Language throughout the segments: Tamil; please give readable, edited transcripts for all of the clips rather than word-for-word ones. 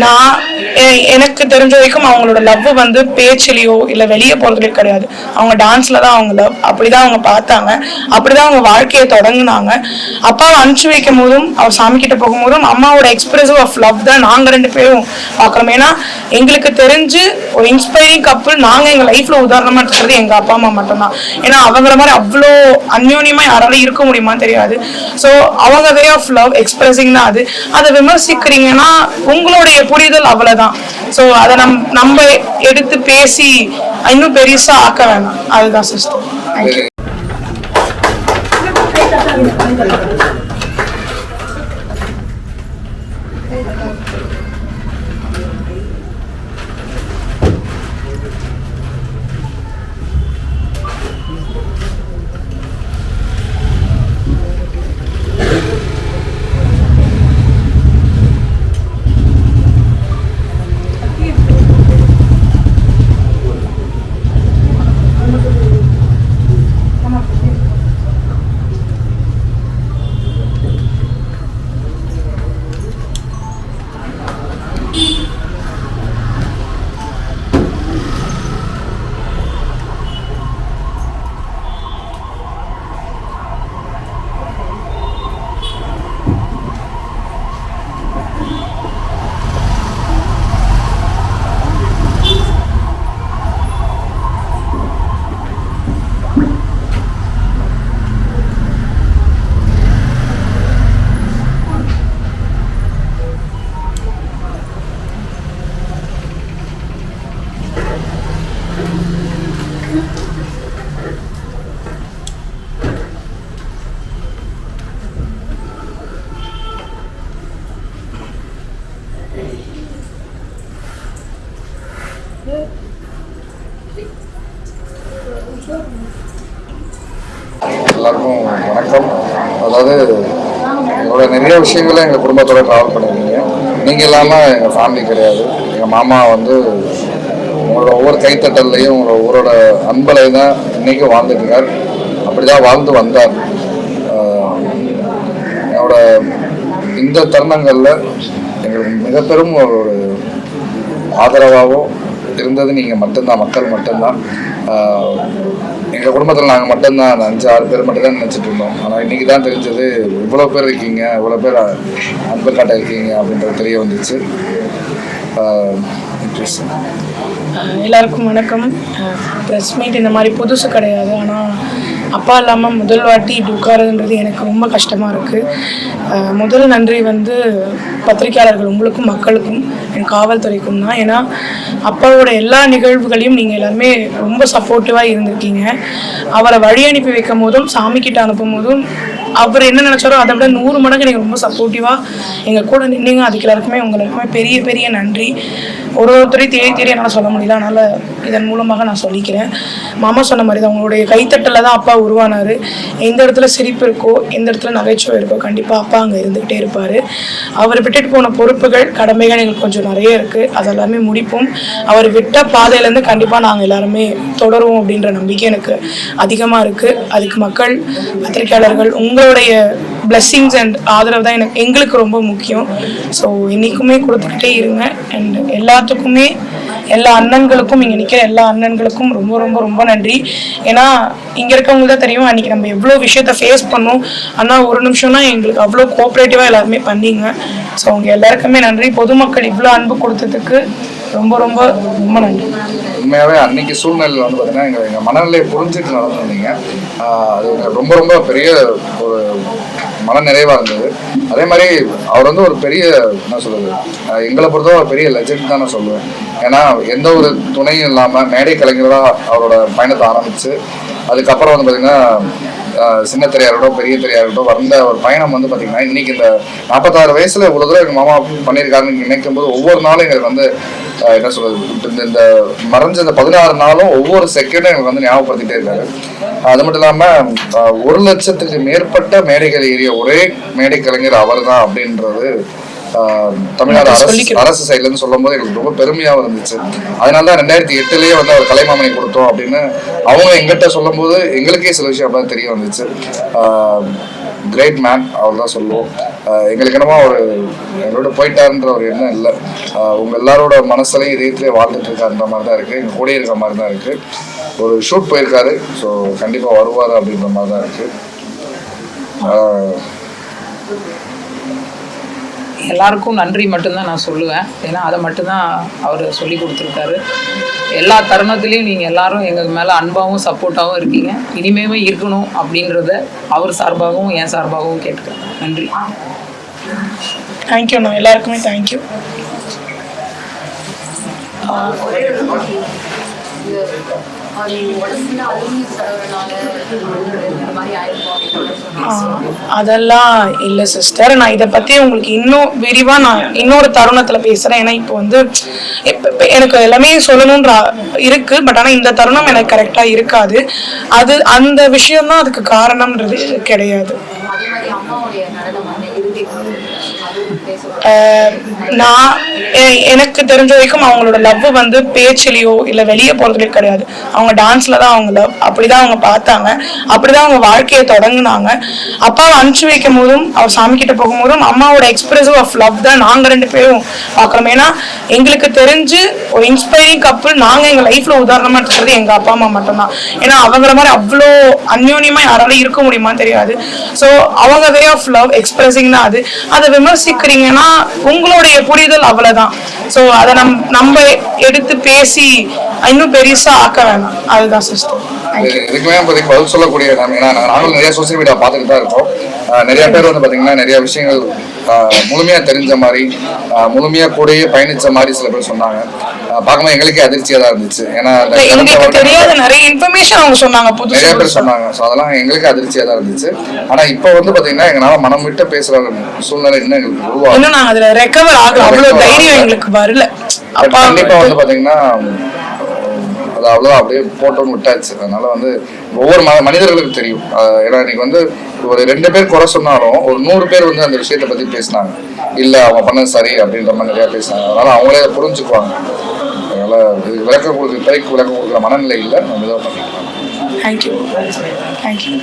நான் எனக்கு தெரிஞ்ச வரைக்கும் அவங்களோட லவ் வந்து பேச்சிலையோ இல்லை வெளியே போகிறதுலையோ கிடையாது. அவங்க டான்ஸில் தான் அவங்க லவ், அப்படிதான் அவங்க பார்த்தாங்க, அப்படிதான் அவங்க வாழ்க்கையை தொடங்கினாங்க. அப்பாவை அனுப்பிச்சு வைக்கும் போதும் அவர் சாமி கிட்ட போகும்போதும் அம்மாவோட எக்ஸ்பிரசிவ் ஆஃப் லவ் தான் நாங்கள் 2 பேரும் பார்க்குறோம். ஏன்னா எங்களுக்கு தெரிஞ்சு ஒரு இன்ஸ்பைரிங் கப்புள் நாங்கள் எங்கள் லைஃப்பில் உதாரணமாக இருக்கிறது எங்கள் அப்பா அம்மா மட்டும்தான். ஏன்னா அவங்கள மாதிரி அவ்வளோ அந்யோன்யமாக யாராலும் இருக்க முடியுமான்னு தெரியாது. ஸோ அவங்க வே ஆஃப் லவ் எக்ஸ்பிரஸிங் தான் அது. அதை விமர்சிக்கிறீங்கன்னா உங்களுடைய புரிதல் அவ்வளவுதான். ஸோ அதை நம்ம எடுத்து பேசி இன்னும் பெருசா ஆக்க வேணாம். அதுதான் சிஸ்டர். தேங்க்யூ. எல்லாருக்கும் வணக்கம். அதாவது எங்களோட நிறைய விஷயங்களை எங்கள் குடும்பத்தோட ட்ராவல் பண்ணியிருக்கீங்க. நீங்கள் இல்லாமல் எங்கள் ஃபேமிலி கிடையாது. எங்கள் மாமா வந்து உங்களோட ஒவ்வொரு கைத்தட்டல்லையும் உங்களோட ஊரோட அன்பலையும் தான் இன்றைக்கும் வாழ்ந்துட்டுருக்கார். அப்படி தான் வாழ்ந்து வந்தார். என்னோட இந்த தருணங்களில் எங்களுக்கு மிக பெரும் ஒரு ஆதரவாகவும் இருந்தது நீங்கள் மட்டும்தான், மக்கள் மட்டும்தான். எங்கள் குடும்பத்தில் நாங்கள் மட்டும்தான் 5-6 பேர் மட்டும் தான் நினச்சிட்டு இருந்தோம். ஆனால் இன்றைக்கி தான் தெரிஞ்சது இவ்வளோ பேர் இருக்கீங்க, இவ்வளோ பேர் அன்பு காட்ட இருக்கீங்க அப்படின்றது தெரிய வந்துச்சு. எல்லாருக்கும் வணக்கம். ப்ரெஸ் மீட் இந்த மாதிரி புதுசு கிடையாது. ஆனால் அப்பா இல்லாமல் முதல் வாட்டி இப்படி உட்காருதுன்றது எனக்கு ரொம்ப கஷ்டமாக இருக்குது. முதல் நன்றி வந்து பத்திரிகையாளர்கள் உங்களுக்கும் மக்களுக்கும் என் காவல்துறைக்கும் தான். ஏன்னா அப்பாவோட எல்லா நிகழ்வுகளையும் நீங்கள் எல்லாருமே ரொம்ப சப்போர்ட்டிவாக இருந்திருக்கீங்க. அவரை வழி அனுப்பி வைக்கும் போதும் சாமிக்கிட்ட அனுப்பும் போதும் அவர் என்ன நினச்சாரோ அதை விட 100 மடங்கு நீங்கள் ரொம்ப சப்போர்ட்டிவாக எங்கள் கூட நின்னீங்க. அதுக்கு எல்லாருக்குமே உங்களுக்குமே பெரிய பெரிய நன்றி. ஒருத்தரையும் தேடி என்னால் சொல்ல முடியல, அதனால் இதன் மூலமாக நான் சொல்லிக்கிறேன். மாமா சொன்ன மாதிரி தான் உங்களுடைய கைத்தட்டலில் தான் அப்பா உருவானார். எந்த இடத்துல சிரிப்பு இருக்கோ, எந்த இடத்துல நகைச்சுவை இருக்கோ, கண்டிப்பாக அப்பா அங்கே இருந்துக்கிட்டே இருப்பார். அவர் விட்டுட்டு போன பொறுப்புகள், கடமைகள் எங்களுக்கு கொஞ்சம் நிறைய இருக்குது. அதெல்லாமே முடிப்போம். அவர் விட்ட பாதையிலேருந்து கண்டிப்பாக நாங்கள் எல்லாருமே தொடருவோம் அப்படின்ற நம்பிக்கை எனக்கு அதிகமாக இருக்குது. அதுக்கு மக்கள், பத்திரிகையாளர்கள், உங்களுடைய பிளெஸ்ஸிங்ஸ் அண்ட் ஆதரவு தான் எங்களுக்கு ரொம்ப முக்கியம். ஸோ இன்றைக்குமே கொடுத்துக்கிட்டே இருங்க. அண்ட் எல்லாத்துக்குமே, எல்லா அண்ணன்களுக்கும், இங்கே நிற்கிற எல்லா அண்ணன்களுக்கும் ரொம்ப ரொம்ப ரொம்ப நன்றி. ஏன்னா இங்கே இருக்கவங்களுக்கு தான் தெரியும் அன்றைக்கி நம்ம எவ்வளோ விஷயத்த ஃபேஸ் பண்ணோம். ஆனால் ஒரு நிமிஷம்னா எங்களுக்கு அவ்வளோ கோஆப்ரேட்டிவாக எல்லாருமே பண்ணிங்க. ஸோ அவங்க எல்லாருக்குமே நன்றி. பொதுமக்கள் இவ்வளோ அன்பு கொடுத்ததுக்கு ரொம்ப ரொம்ப ரொம்ப நன்றி. உண்மையாகவே அன்னைக்கு சூழ்நிலையில் வந்து பார்த்தீங்கன்னா எங்கள் மனநிலையை புரிஞ்சுட்டு நடந்துருந்தீங்க. அது ரொம்ப ரொம்ப பெரிய ஒரு மன நிறைவாக இருந்தது. அதே மாதிரி அவர் வந்து ஒரு பெரிய, என்ன சொல்கிறது, எங்களை பொறுத்தவரை ஒரு பெரிய லெஜெண்ட் தான் நான் சொல்லுவேன். ஏன்னா எந்த ஒரு துணையும் இல்லாமல் மேடை கலைஞராக அவரோட பயணத்தை ஆரம்பித்து அதுக்கப்புறம் வந்து பார்த்திங்கன்னா சின்ன திரையாகட்டும் பெரிய திரையாகட்டும் வந்த ஒரு பயணம் வந்து பார்த்திங்கன்னா இன்றைக்கி இந்த 46 வயசில் இவ்வளோ தூரம் எங்கள் மாமா பண்ணியிருக்காருன்னு நினைக்கும் போது ஒவ்வொரு நாளும் எங்களுக்கு வந்து என்ன சொல்கிறது, இந்த மறைஞ்ச இந்த 16 நாளும் ஒவ்வொரு செகண்டும் எங்களுக்கு வந்து ஞாபகப்படுத்திகிட்டே இருக்காரு. அது மட்டும் இல்லாமல் 1 லட்சத்துக்கு மேற்பட்ட மேடைகள் ஏறிய ஒரே மேடை கலைஞர் அவர் தான் அப்படின்றது தமிழ்நாடு அரசு சைட்ல இருந்து சொல்லும் போது எங்களுக்கு ரொம்ப பெருமையாகவும் இருந்துச்சு. அதனாலதான் 2008லயே வந்து அவர் கலைமாமணி கொடுத்தோம் அப்படின்னு அவங்க எங்கிட்ட சொல்லும் போது எங்களுக்கே சில விஷயம் அப்பதான் தெரிய வந்துச்சு. கிரேட் மேன் அவர் தான் சொல்லுவோம். எங்களுக்கு என்னமோ ஒரு எங்களோட போயிட்டாருன்ற ஒரு எண்ணம் இல்லை. உங்கள் எல்லாரோட மனசுலையும் இதயத்திலே வாழ்ந்துட்டு இருக்காருன்ற மாதிரி தான் இருக்குது. எங்கள் கூட இருக்கிற மாதிரி தான் இருக்குது. ஒரு ஷூட் போயிருக்காரு. ஸோ கண்டிப்பாக வருவார் அப்படின்ற மாதிரி தான் இருக்குது. எல்லாருக்கும் நன்றி மட்டும்தான் நான் சொல்லுவேன். ஏன்னா அதை மட்டும்தான் அவர் சொல்லி கொடுத்துருக்காரு. எல்லா தருணத்துலேயும் நீங்கள் எல்லாரும் எங்கள் மேலே அன்பாகவும் சப்போர்ட்டாகவும் இருக்கீங்க. இனிமேவே இருக்கணும் அப்படின்றத அவர் சார்பாகவும் என் சார்பாகவும் கேட்டுக்கிறேன். நன்றி. தேங்க்யூண்ணா, எல்லாருக்குமே தேங்க்யூ. அதெல்லாம் இல்லை சிஸ்டர். நான் இதை பற்றி உங்களுக்கு இன்னும் விரிவாக நான் இன்னொரு தருணத்தில் பேசுகிறேன். ஏன்னா இப்போ வந்து இப்போ எனக்கு எல்லாமே சொல்லணுன்ற இருக்குது. பட் ஆனால் இந்த தருணம் எனக்கு கரெக்டாக இருக்காது. அது அந்த விஷயம்தான் அதுக்கு காரணம்ன்றது கிடையாது. நான் எனக்கு தெரிஞ்ச வரைக்கும் அவங்களோட லவ் வந்து பேச்சிலையோ இல்லை வெளியே போகிறதுலையோ கிடையாது. அவங்க டான்ஸில் தான் அவங்க லவ். அப்படிதான் அவங்க பார்த்தாங்க, அப்படிதான் அவங்க வாழ்க்கையை தொடங்கினாங்க. அப்பாவை அனுப்பிச்சு வைக்கும் போதும் அவர் சாமி கிட்ட போகும்போதும் அம்மாவோட எக்ஸ்பிரசிவ் ஆஃப் லவ் தான் நாங்கள் 2 பேரும் பார்க்குறோம். ஏன்னா எங்களுக்கு தெரிஞ்சு ஒரு இன்ஸ்பைரிங் கப்புள் நாங்கள் எங்கள் லைஃப்பில் உதாரணமாக இருக்கிறது எங்கள் அப்பா அம்மா மட்டும்தான். ஏன்னா அவங்கள மாதிரி அவ்வளோ அந்யோன்யமாக யாராலும் இருக்க முடியுமான்னு தெரியாது. ஸோ அவங்க வே ஆஃப் லவ் எக்ஸ்பிரஸிங் தான் அது. அதை விமர்சிக்கிறீங்கன்னா உங்களுடைய புரிதல் அவ்வளவுதான். ஸோ அதை நம்ம எடுத்து பேசி இன்னும் பெருசா ஆக்க வேணாம். அதுதான் சிஸ்டர். இதுக்குமே பார்த்தீங்கன்னா பதில் சொல்லக்கூடிய நாங்களும் நிறைய சோசியல் மீடியா பார்த்துட்டு தான் இருக்கோம். நிறைய பேர் வந்து பார்த்தீங்கன்னா நிறைய விஷயங்கள் முழுமையாக தெரிஞ்ச மாதிரி முழுமையாக கூடயே பயணிச்ச மாதிரி சில பேர் சொன்னாங்க. பார்க்கும்போது எங்களுக்கே அதிர்ச்சியாக தான் இருந்துச்சு. ஏன்னா தெரியாத நிறைய இன்ஃபர்மேஷன் அவங்க சொன்னாங்க, நிறைய பேர் சொன்னாங்க. ஸோ அதெல்லாம் எங்களுக்கு அதிர்ச்சியாக தான் இருந்துச்சு. ஆனால் இப்போ வந்து பார்த்தீங்கன்னா எங்களால் மனம் விட்டு பேசுகிற சூழ்நிலை இன்னும் எங்களுக்கு உருவாகும். இன்னும் நாங்கள் அதில் ரெக்கவர் ஆகல, அவ்வளோ தைரியம் எங்களுக்கு வரல. கண்டிப்பாக வந்து பார்த்தீங்கன்னா அது அவ்வளோதான் அப்படியே போட்டோன்னு விட்டாச்சு. அதனால வந்து ஒவ்வொரு மனிதர்களுக்கு தெரியும். ஏன்னா இன்னைக்கு வந்து ஒரு 2 பேர் குறை சொன்னாலும் ஒரு 100 பேர் வந்து அந்த விஷயத்தை பற்றி பேசினாங்க. இல்லை அவங்க பண்ணது சரி அப்படின்ற மாதிரி நிறையா பேசினாங்க. அதனால அவங்களே அதை புரிஞ்சுக்குவாங்க. அதனால இது விளக்கம் கொடுக்குற மனநிலை இல்லை. நம்ம இதாக பண்ணிக்கலாம். தேங்க்யூ. தேங்க்யூ.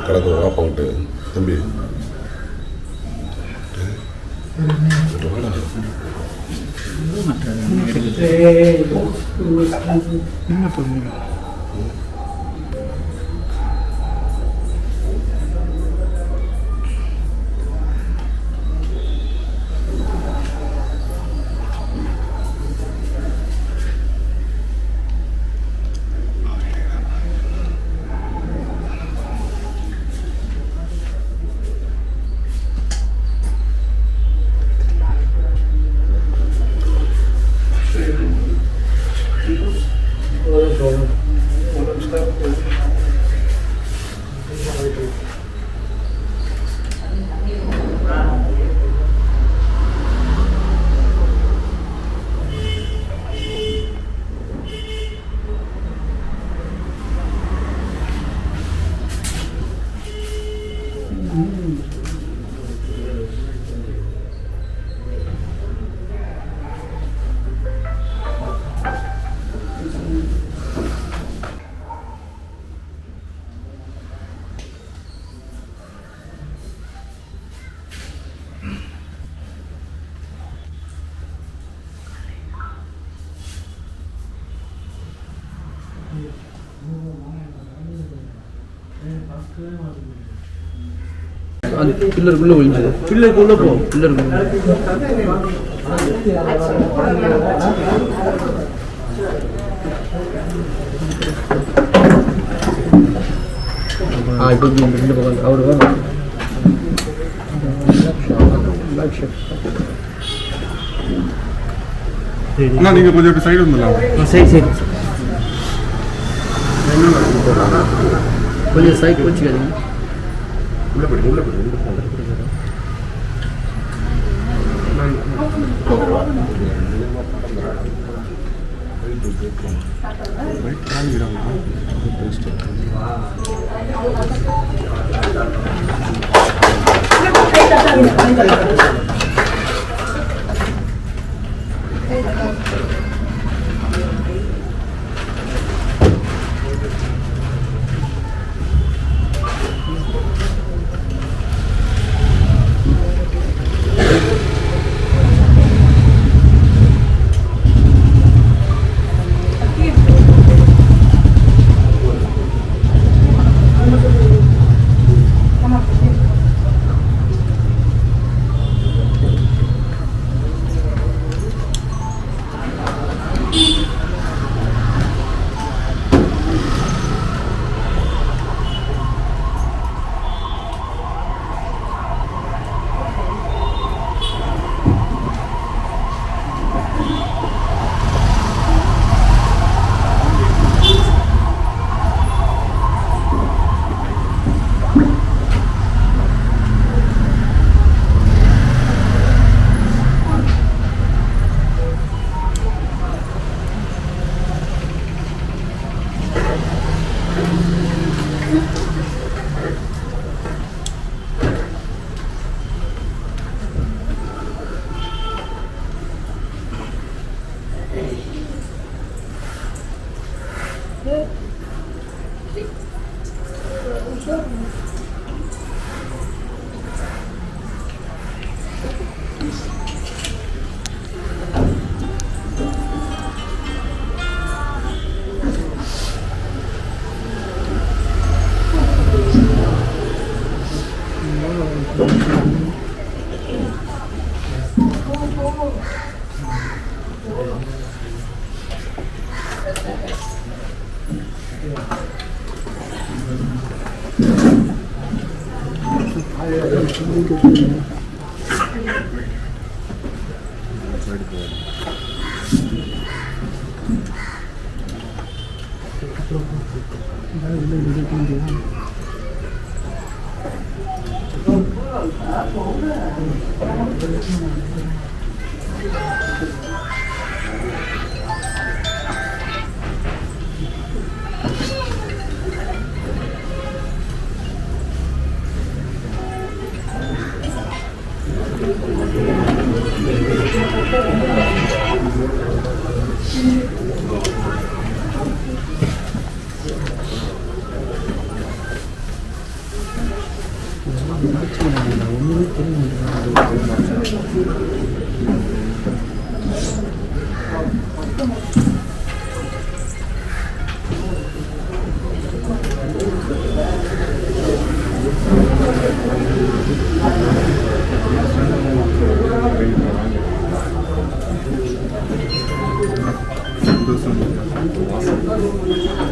கலந்து வாப்பாங்கிட்டு தம்பி அது பில்லருக்குள்ளே ஒழிஞ்சது. பில்லருக்குள்ளே போ. பில்லருக்குள்ளே இப்போ இந்த பக்கம் அவர் அண்ணா நீங்கள் கொஞ்சம் சைடு வந்துடலாம். சரி சரி கொஞ்சம் சைட் வச்சுக்காதீங்க. உள்ள போய்ட்டு உள்ள போய்ட்டு உள்ள ரைட் காலிக்கிறாங்க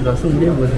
ரசம் முடியாது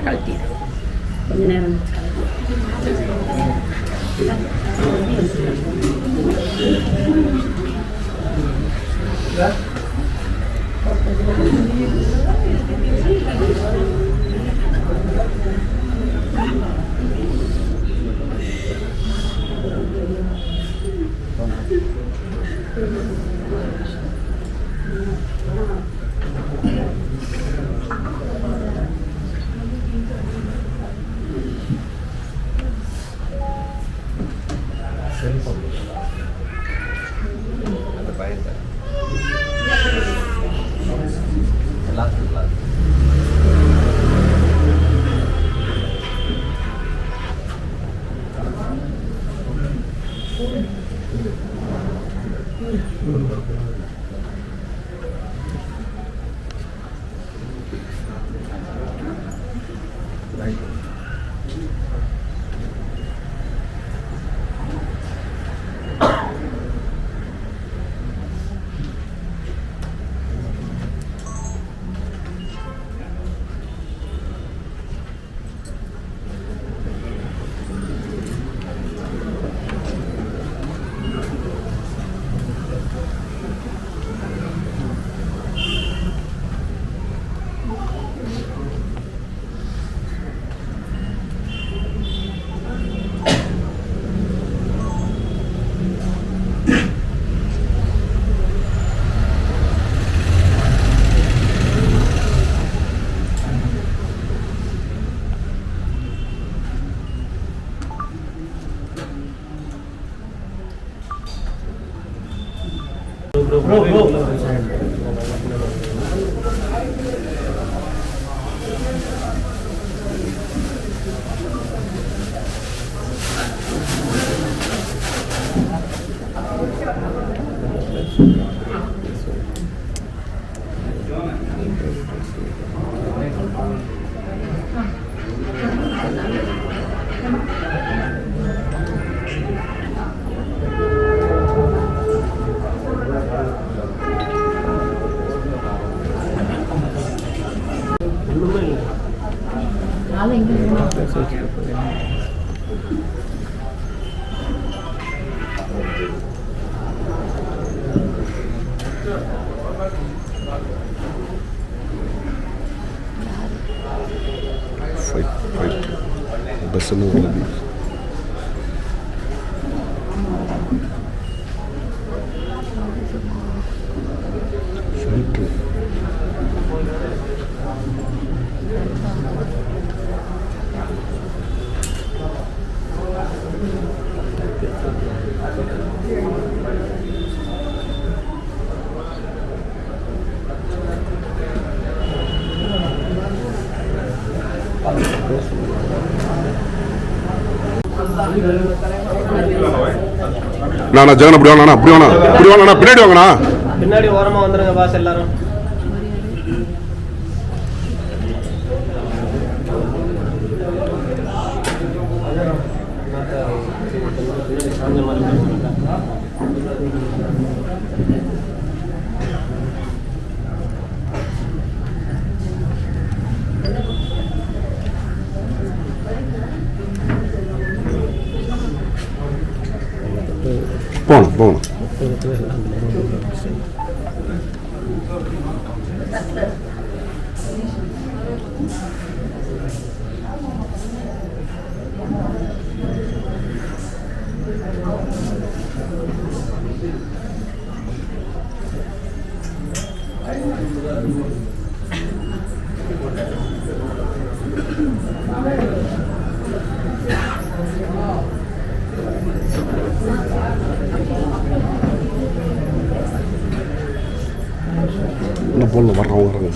கழட்டி கொஞ்ச நேரம் பஸ்ஸுன்னு வருது. ஷூட்டு நான் ஜெகன் அப்படி வாங்கண்ணா, அப்படி வாங்கண்ணா, அப்படி வாங்கண்ணா, பின்னாடி வாங்கண்ணா, பின்னாடி ஓரமா வந்துருங்க பாஸ் எல்லாரும். போகணும் போகணும். போடல போடல வர்றவங்க வர்றாங்க.